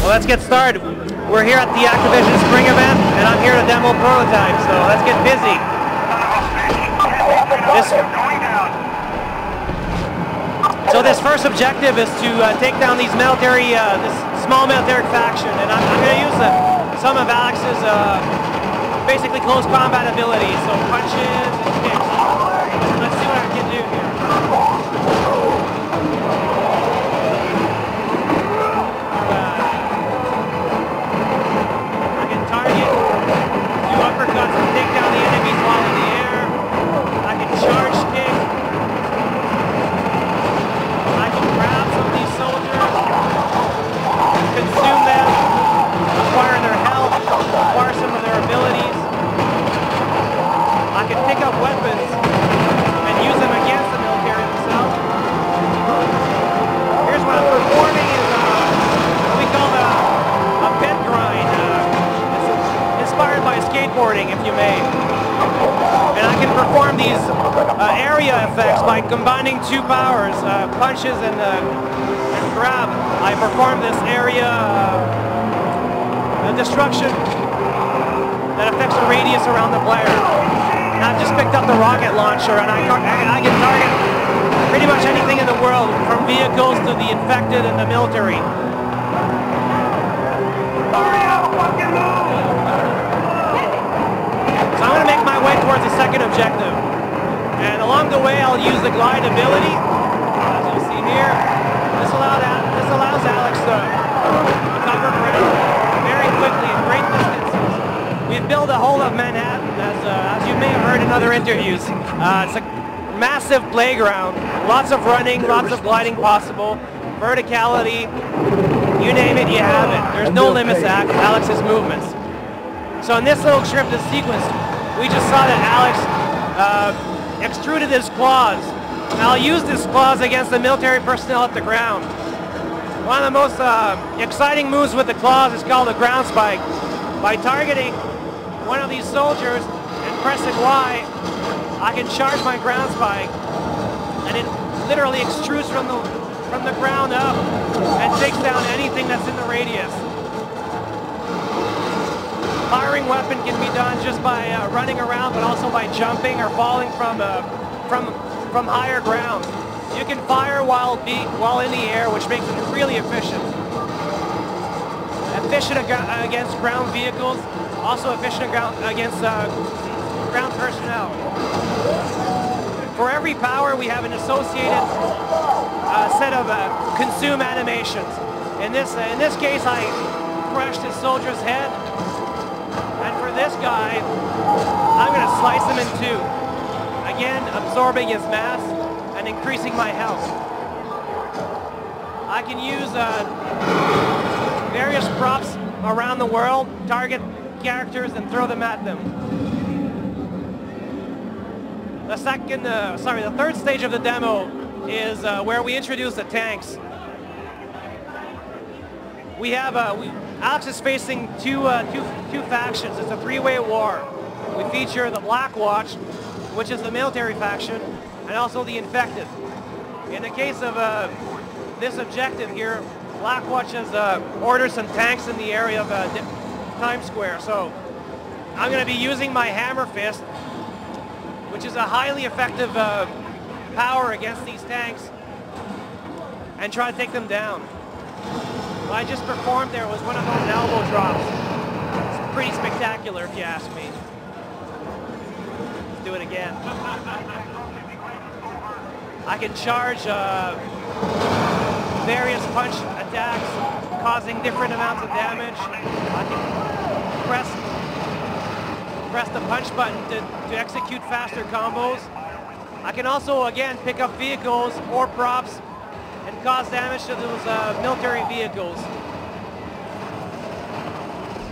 Well, let's get started. We're here at the Activision Spring event, and I'm here to demo prototypes, so let's get busy. This first objective is to take down these military, this small military faction, and I'm going to use some of Alex's basically close combat abilities, so punches and kicks. Let's see what I can do here. I can target, do uppercuts and take down the enemies while in the air. I can charge kick. I can grab some of these soldiers, consume them, acquire their health, acquire some of their abilities. I can pick up weapons and use them against the military themselves. Here's what I'm performing is what we call a bent grind. It's inspired by skateboarding, if you may. And I can perform these area effects by combining two powers, punches and grab. I perform this area destruction that affects the radius around the player. And I've just picked up the rocket launcher, and I can target pretty much anything in the world, from vehicles to the infected and the military. So I'm going to make my way towards the second objective. And along the way, I'll use the glide ability, as you'll see here. This allows Alex to cover ground very quickly in great distances. We've built a whole of Manhattan, as you may have heard in other interviews. It's a massive playground, lots of running, lots of gliding possible, verticality, you name it, you have it. There's no limits to Alex's movements. So in this little scripted sequence, we just saw that Alex extruded his claws. And I'll use his claws against the military personnel at the ground. One of the most exciting moves with the claws is called a ground spike. By targeting one of these soldiers and pressing Y, I can charge my ground spike, and it literally extrudes from the ground up and takes down anything that's in the radius. Firing weapon can be done just by running around, but also by jumping or falling from higher ground. You can fire while in the air, which makes it really efficient. Efficient against ground vehicles, also efficient against ground personnel. For every power, we have an associated set of consume animations. In this case, I crushed his soldier's head. And for this guy, I'm going to slice him in two. Again, absorbing his mass and increasing my health. I can use various props around the world, target characters and throw them at them. The third stage of the demo is where we introduce the tanks. We have Alex is facing two factions. It's a three-way war. We feature the Black Watch, which is the military faction, and also the infected. In the case of this objective here, Black Watch has ordered some tanks in the area of Times Square. So I'm going to be using my hammer fist, which is a highly effective power against these tanks, and try to take them down. What I just performed there was one of those elbow drops. It's pretty spectacular, if you ask me. Let's do it again. I can charge various punch attacks, causing different amounts of damage. I can press the punch button to execute faster combos. I can also, again, pick up vehicles or props and cause damage to those military vehicles.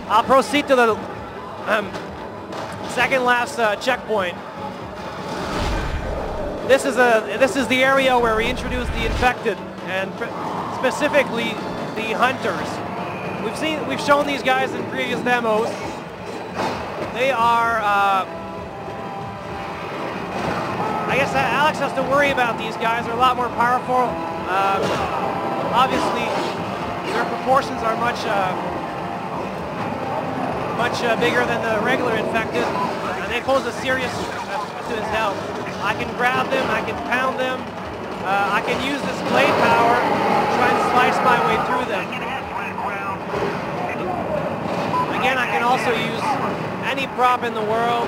I'll proceed to the second last checkpoint. This is the area where we introduce the infected, and specifically the hunters. We've shown these guys in previous demos. They are I guess Alex has to worry about these guys. They're a lot more powerful. Obviously, their proportions are much bigger than the regular infected, and they pose a serious threat to his health. I can grab them, I can pound them, I can use this blade power to try and slice my way through them. Again, I can also use any prop in the world,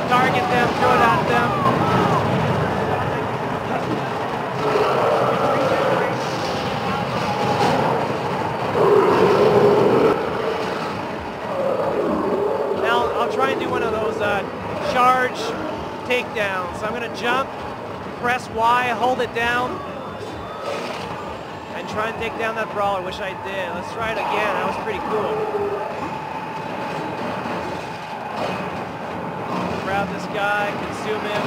target them, throw it at them. Try and do one of those charge takedowns. So I'm going to jump, press Y, hold it down, and try and take down that brawler, which I did. Let's try it again. That was pretty cool. Grab this guy, consume him.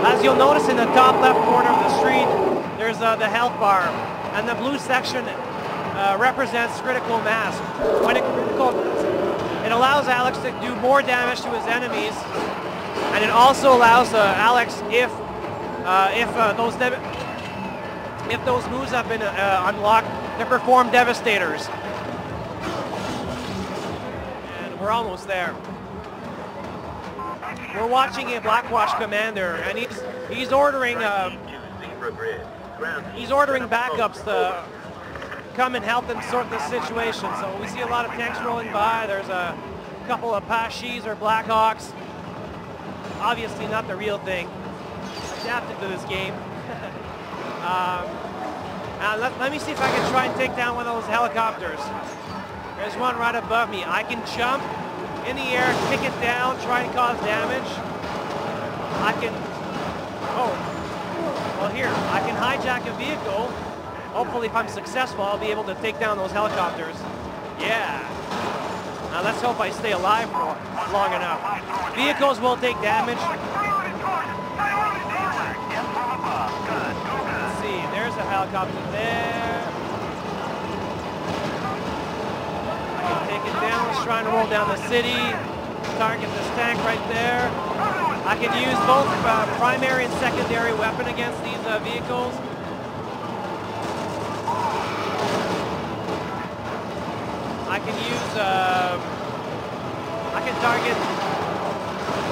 As you'll notice in the top left corner of the screen, there's the health bar, and the blue section represents critical mass. When it allows Alex to do more damage to his enemies, and it also allows Alex, if those moves have been unlocked, to perform devastators. And we're almost there. We're watching a Blackwatch commander, and he's ordering backups to come and help them sort this situation. So we see a lot of tanks rolling by. There's a couple of Pashis or Blackhawks. Obviously not the real thing. Adapted to this game. Let me see if I can try and take down one of those helicopters. There's one right above me. I can jump in the air, kick it down, try and cause damage. I can, I can hijack a vehicle. Hopefully, if I'm successful, I'll be able to take down those helicopters. Yeah. Now let's hope I stay alive for long enough. Vehicles will take damage. Let's see, there's a helicopter there. I can take it down. Let's try and roll down the city. Target this tank right there. I can use both primary and secondary weapon against these vehicles. I can use, I can target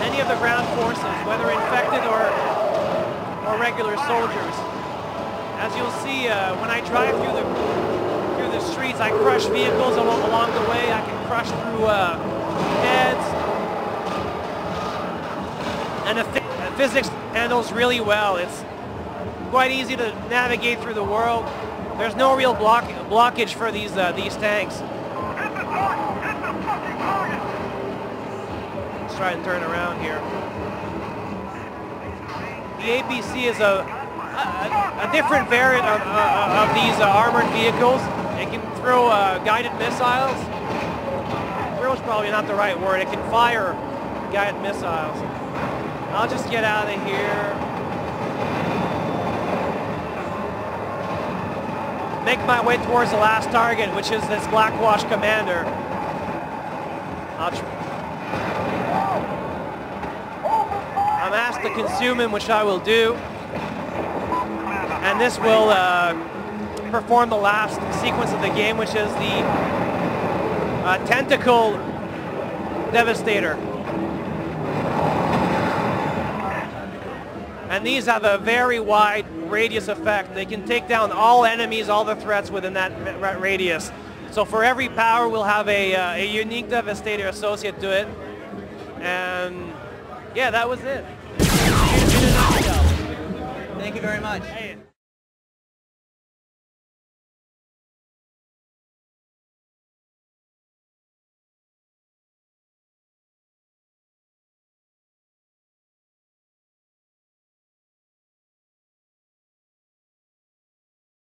any of the ground forces, whether infected or regular soldiers. As you'll see, when I drive through the streets, I crush vehicles along the way. I can crush through heads, and the physics handles really well. It's quite easy to navigate through the world. There's no real blockage for these tanks. Let's try and turn around here. The APC is a different variant of these armored vehicles. It can throw guided missiles. Throw is probably not the right word. It can fire guided missiles. I'll just get out of here. Make my way towards the last target, which is this Blackwatch commander. I'm asked to consume him, which I will do. And this will perform the last sequence of the game, which is the Tentacle Devastator. And these have a very wide radius effect. They can take down all enemies, all the threats within that radius. So for every power, we'll have a unique Devastator associated to it. And yeah, that was it. Thank you very much. Hey.